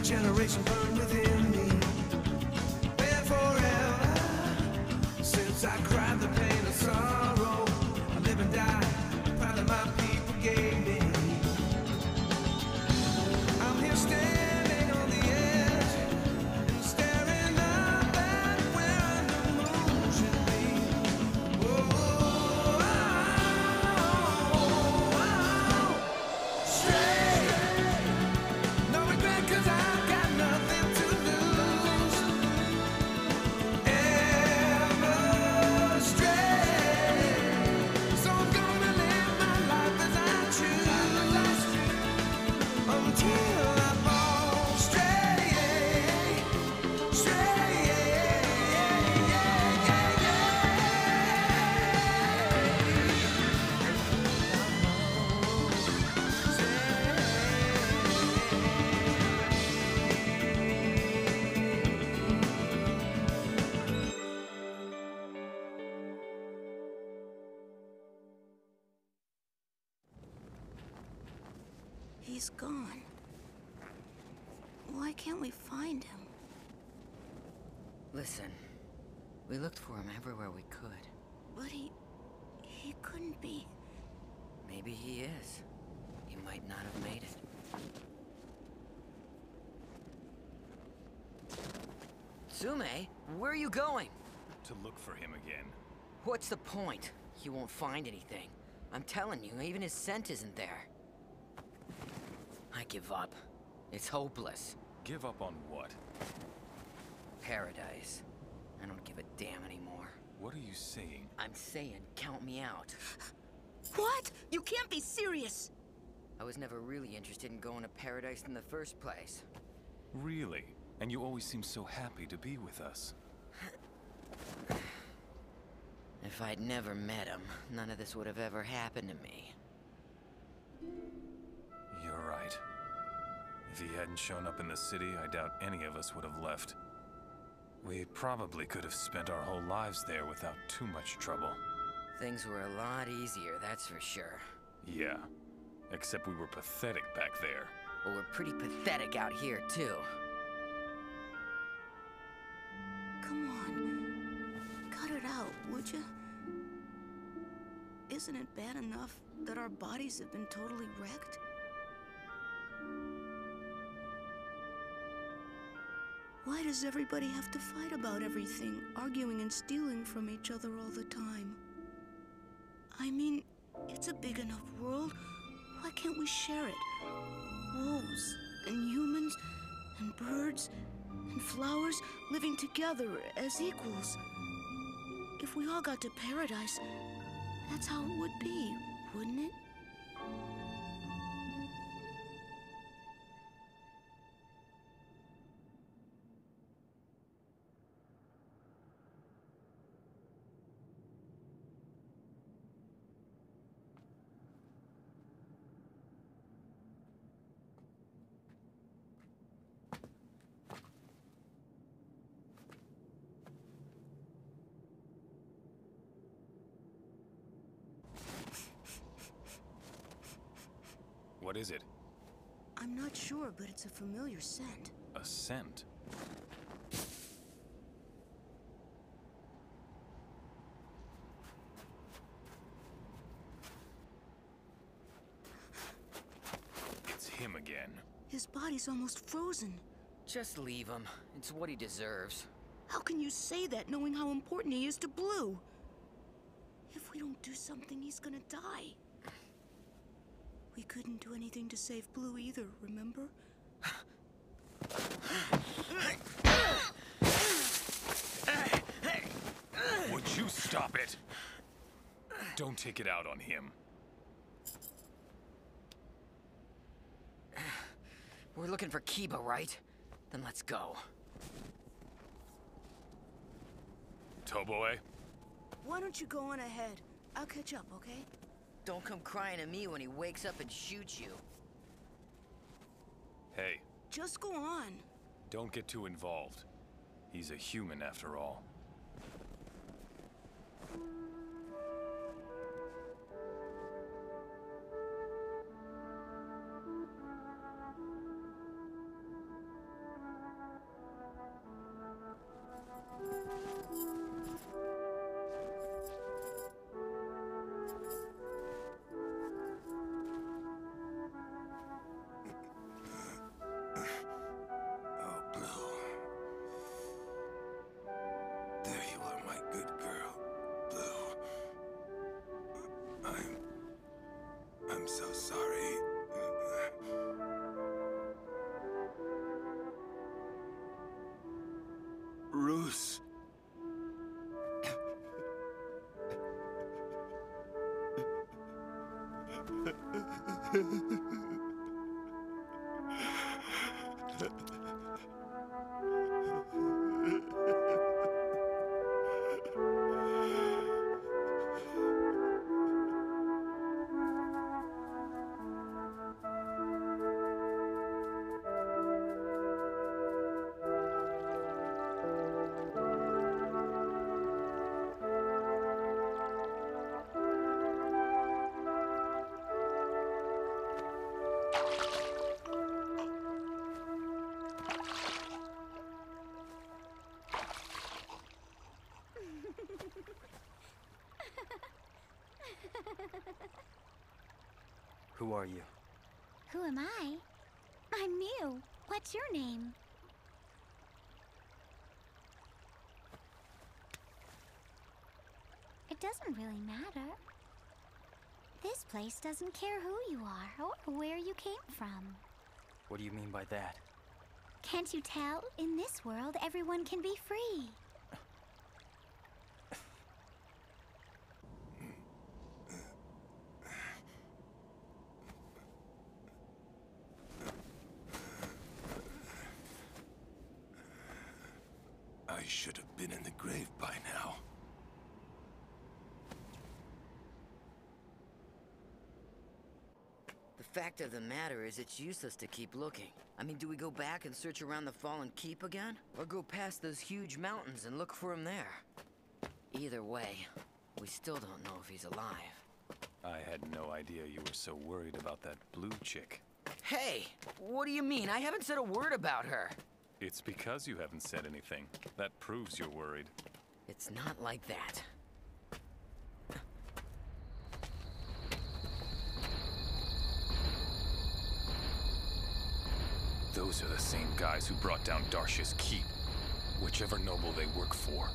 Generation burned within me. Been forever since I cried the pain and sorrow. I live and die, proud of my people gave me. I'm here standing on the edge, staring up at where the moon should be. Oh, stray, no regret 'cause I've got nothing to lose. Ever stray, so I'm gonna live my life as I choose until I fall stray, stray. He's gone. Why can't we find him? Listen, we looked for him everywhere we could. But he couldn't be. Maybe he is. He might not have made it. Tsume, where are you going? To look for him again. What's the point? You won't find anything. I'm telling you, even his scent isn't there. I give up. It's hopeless. Give up on what? Paradise. I don't give a damn anymore. What are you saying? I'm saying, count me out. What? You can't be serious! I was never really interested in going to paradise in the first place. Really? And you always seem so happy to be with us. If I'd never met him, none of this would have ever happened to me. You're right. If he hadn't shown up in the city, I doubt any of us would have left. We probably could have spent our whole lives there without too much trouble. Things were a lot easier, that's for sure. Yeah. Except we were pathetic back there. Well, we're pretty pathetic out here, too. Come on. Cut it out, would you? Isn't it bad enough that our bodies have been totally wrecked? Why does everybody have to fight about everything, arguing and stealing from each other all the time? I mean, it's a big enough world. Why can't we share it? Wolves and humans and birds and flowers living together as equals. If we all got to paradise, that's how it would be, wouldn't it? What is it? I'm not sure, but it's a familiar scent. A scent? It's him again. His body's almost frozen. Just leave him. It's what he deserves. How can you say that knowing how important he is to Blue? If we don't do something, he's gonna die. We couldn't do anything to save Blue either, remember? Would you stop it? Don't take it out on him. We're looking for Kiba, right? Then let's go. Toboe? Why don't you go on ahead? I'll catch up, okay? Don't come crying at me when he wakes up and shoots you. Hey, Just go on. don't get too involved. He's a human after all. Oh, Blue. There you are, my good girl, Blue. I'm so sorry. Roos. Who are you? Who am I? I'm Mew. What's your name? It doesn't really matter. This place doesn't care who you are or where you came from. What do you mean by that? Can't you tell? In this world, everyone can be free. I should have been in the grave by now. The fact of the matter is it's useless to keep looking. I mean, do we go back and search around the fallen keep again? Or go past those huge mountains and look for him there? Either way, we still don't know if he's alive. I had no idea you were so worried about that blue chick. Hey! What do you mean? I haven't said a word about her! It's because you haven't said anything. That proves you're worried. It's not like that. Those are the same guys who brought down Darsha's keep. Whichever noble they work for,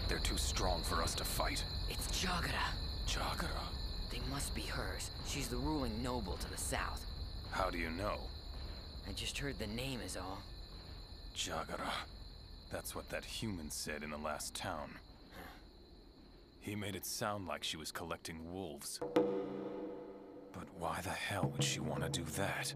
they're too strong for us to fight. It's Jagara. Jagara? They must be hers. She's the ruling noble to the south. How do you know? I just heard the name is all. Jagara. That's what that human said in the last town. He made it sound like she was collecting wolves. But why the hell would she want to do that?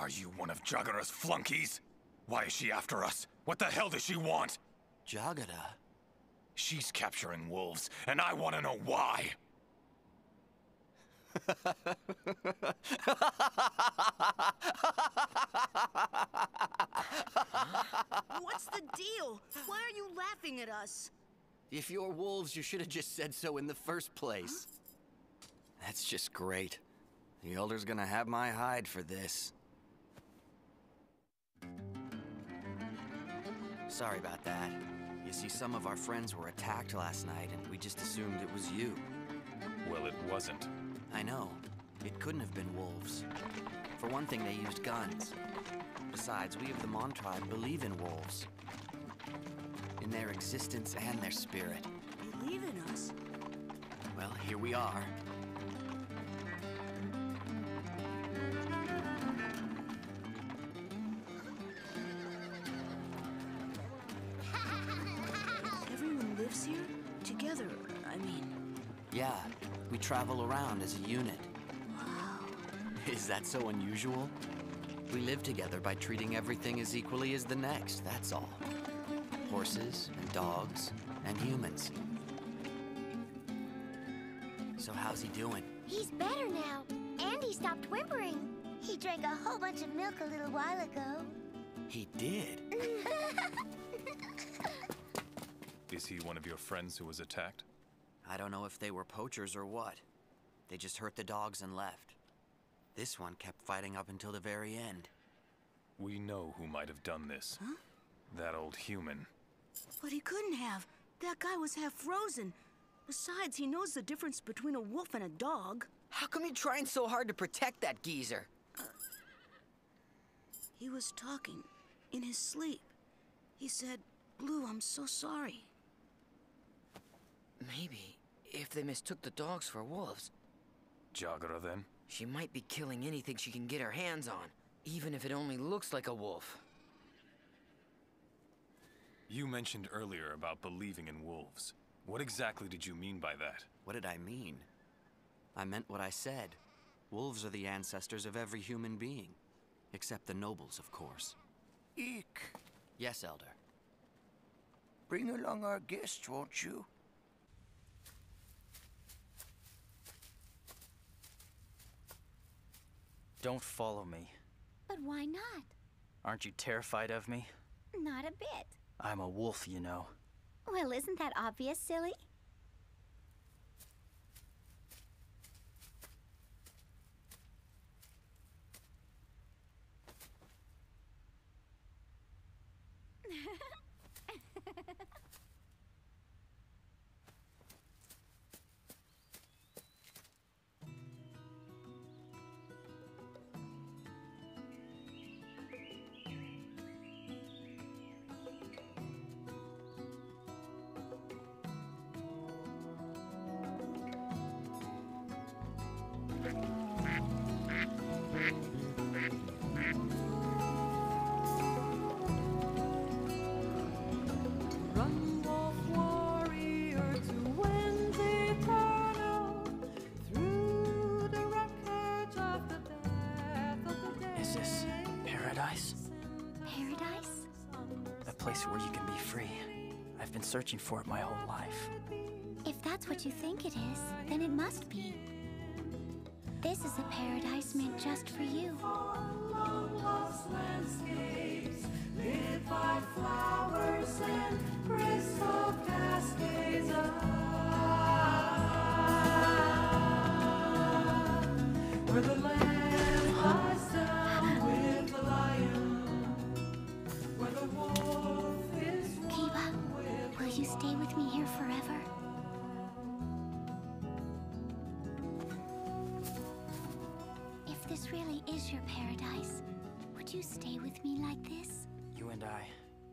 Are you one of Jagara's flunkies? Why is she after us? What the hell does she want? Jagara? She's capturing wolves, and I want to know why. What's the deal? Why are you laughing at us? If you're wolves, you should have just said so in the first place. Huh? That's just great. The Elder's gonna have my hide for this. Sorry about that. You see, some of our friends were attacked last night, and we just assumed it was you. Well, it wasn't. I know. It couldn't have been wolves. For one thing, they used guns. Besides, we of the Mon tribe believe in wolves. In their existence and their spirit. Believe in us? Well, here we are. Everyone lives here? Together, I mean. Yeah, we travel around as a unit. Wow. Is that so unusual? We live together by treating everything as equally as the next, that's all. Horses and dogs and humans. So how's he doing? He's better now, and he stopped whimpering. He drank a whole bunch of milk a little while ago. He did? Is he one of your friends who was attacked? I don't know if they were poachers or what. They just hurt the dogs and left. This one kept fighting up until the very end. We know who might have done this. Huh? That old human. But he couldn't have. That guy was half frozen. Besides, he knows the difference between a wolf and a dog. How come you're trying so hard to protect that geezer? He was talking in his sleep. He said, "Blue, I'm so sorry." Maybe, if they mistook the dogs for wolves, Jagara, then? she might be killing anything she can get her hands on, even if it only looks like a wolf. You mentioned earlier about believing in wolves. What exactly did you mean by that? What did I mean? I meant what I said. Wolves are the ancestors of every human being. Except the nobles, of course. Eek. Yes, Elder. Bring along our guests, won't you? Don't follow me. But why not? Aren't you terrified of me? Not a bit. I'm a wolf, you know. Well, isn't that obvious, silly? Run, wolf warrior, to winds eternal, through the wreckage of the death of the day. Is this paradise? Paradise? A place where you can be free. I've been searching for it my whole life. If that's what you think it is, then it must be. This is a paradise meant just for you. Lost landscapes lit by flowers and crystal cascades where the lamb lies down with the lion, where the wolf is Kiba, will you stay with me here forever? If this really is your paradise, would you stay with me like this? You and I,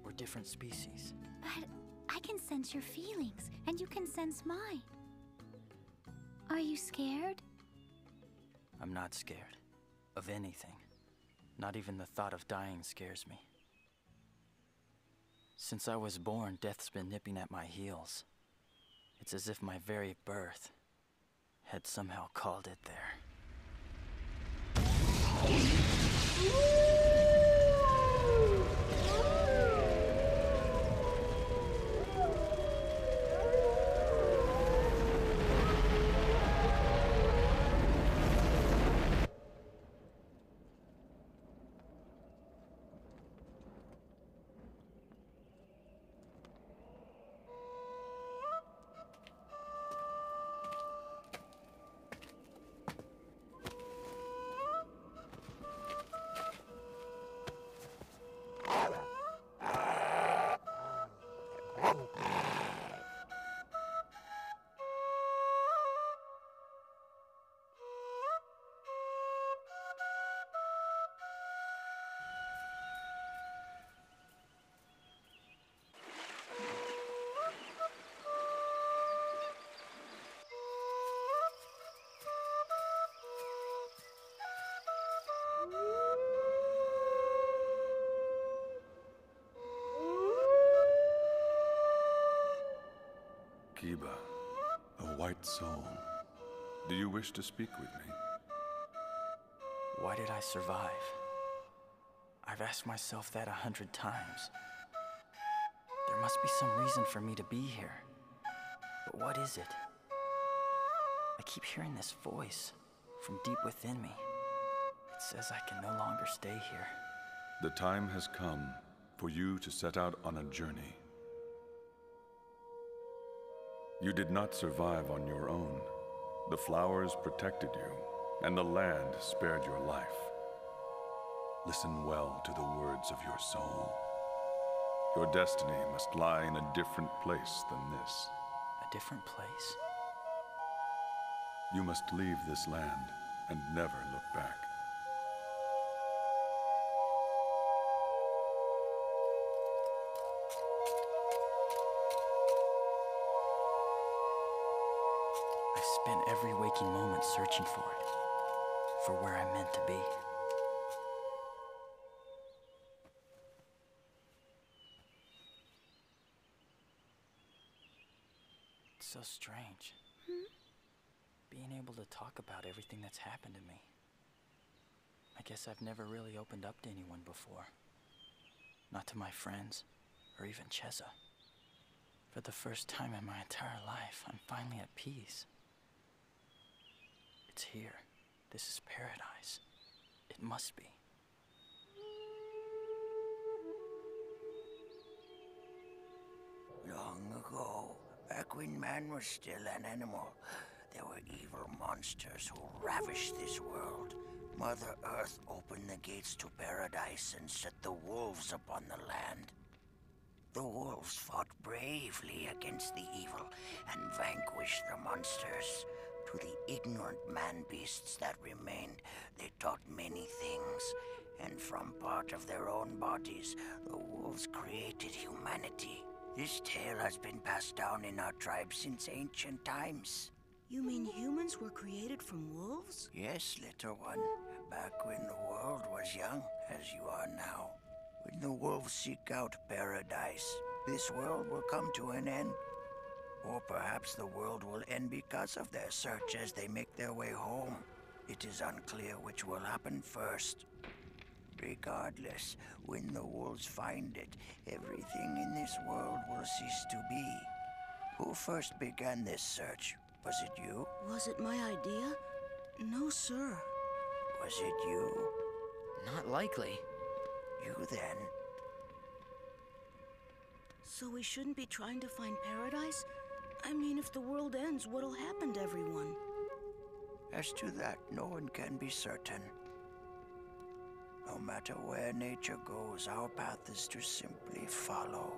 we're different species. But I can sense your feelings, and you can sense mine. Are you scared? I'm not scared of anything. Not even the thought of dying scares me. Since I was born, death's been nipping at my heels. It's as if my very birth had somehow called it there. Kiba, a white soul. Do you wish to speak with me? Why did I survive? I've asked myself that 100 times. There must be some reason for me to be here. But what is it? I keep hearing this voice from deep within me. It says I can no longer stay here. The time has come for you to set out on a journey. You did not survive on your own. The flowers protected you, and the land spared your life. Listen well to the words of your soul. Your destiny must lie in a different place than this. A different place? You must leave this land and never look back. I've spent every waking moment searching for it, for where I'm meant to be. It's so strange. Being able to talk about everything that's happened to me. I guess I've never really opened up to anyone before. Not to my friends, or even Cheza. For the first time in my entire life, I'm finally at peace. It's here. This is paradise. It must be. Long ago, back when man was still an animal, there were evil monsters who ravished this world. Mother Earth opened the gates to paradise and set the wolves upon the land. The wolves fought bravely against the evil and vanquished the monsters. To the ignorant man-beasts that remained, they taught many things, and from part of their own bodies, the wolves created humanity. This tale has been passed down in our tribe since ancient times. You mean humans were created from wolves? Yes, little one. Back when the world was young, as you are now. When the wolves seek out paradise, this world will come to an end. Or perhaps the world will end because of their search as they make their way home. It is unclear which will happen first. Regardless, when the wolves find it, everything in this world will cease to be. Who first began this search? Was it you? Was it my idea? No, sir. Was it you? Not likely. You then? So we shouldn't be trying to find paradise? I mean, if the world ends, what'll happen to everyone? As to that, no one can be certain. No matter where nature goes, our path is to simply follow.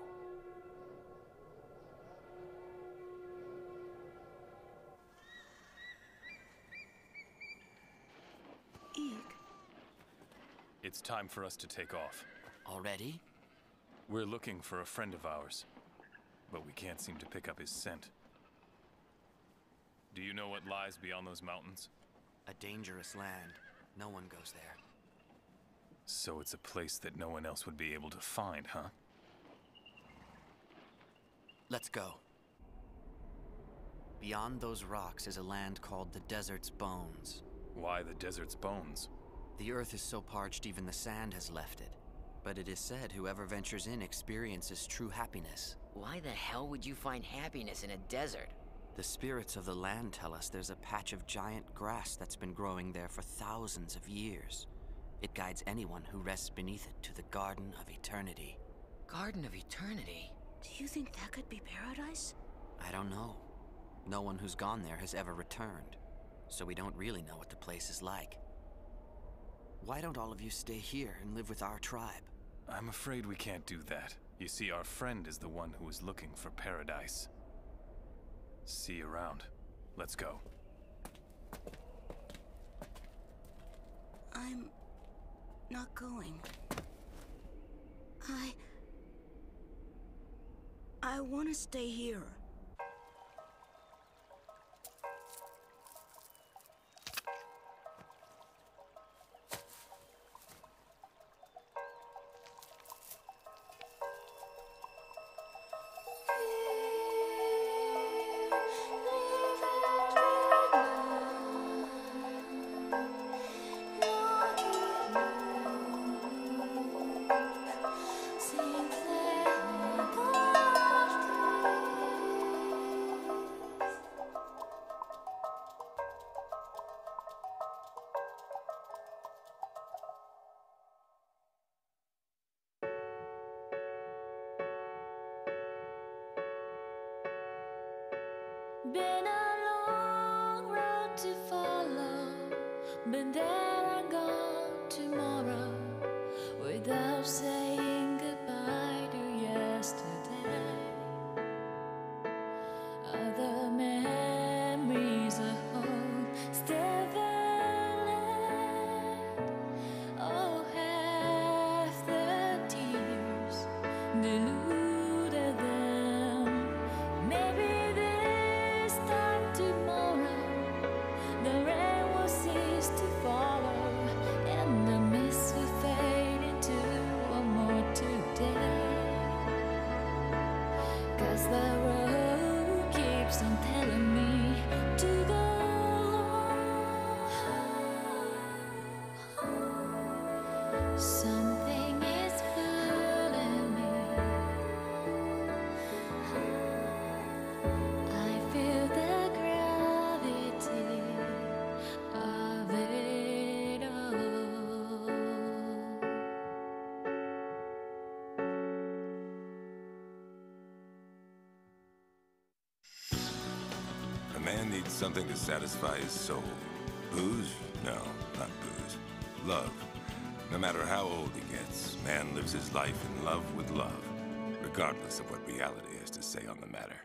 Eek. It's time for us to take off. Already? We're looking for a friend of ours, but we can't seem to pick up his scent. Do you know what lies beyond those mountains? A dangerous land. No one goes there. So it's a place that no one else would be able to find, huh? Let's go. Beyond those rocks is a land called the Desert's Bones. Why the desert's bones? The earth is so parched even the sand has left it. But it is said whoever ventures in experiences true happiness. Why the hell would you find happiness in a desert? The spirits of the land tell us there's a patch of giant grass that's been growing there for thousands of years. It guides anyone who rests beneath it to the Garden of Eternity. Garden of Eternity? Do you think that could be paradise? I don't know. No one who's gone there has ever returned, so we don't really know what the place is like. Why don't all of you stay here and live with our tribe? I'm afraid we can't do that. You see, our friend is the one who is looking for paradise. See you around. Let's go. I'm not going. I want to stay here. Been a long road to follow, but there I go tomorrow without saying goodbye to yesterday. Other memories I hold still valid. Oh, half the tears deluded them. Maybe this time tomorrow the rain will cease to follow, and the mist will fade into a more today. 'Cause the road keeps on telling me to go home. Something is pulling me. I feel the gravity of it all. A man needs something to satisfy his soul. Booze? No, not booze. Love. No matter how old he gets, man lives his life in love with love, regardless of what reality has to say on the matter.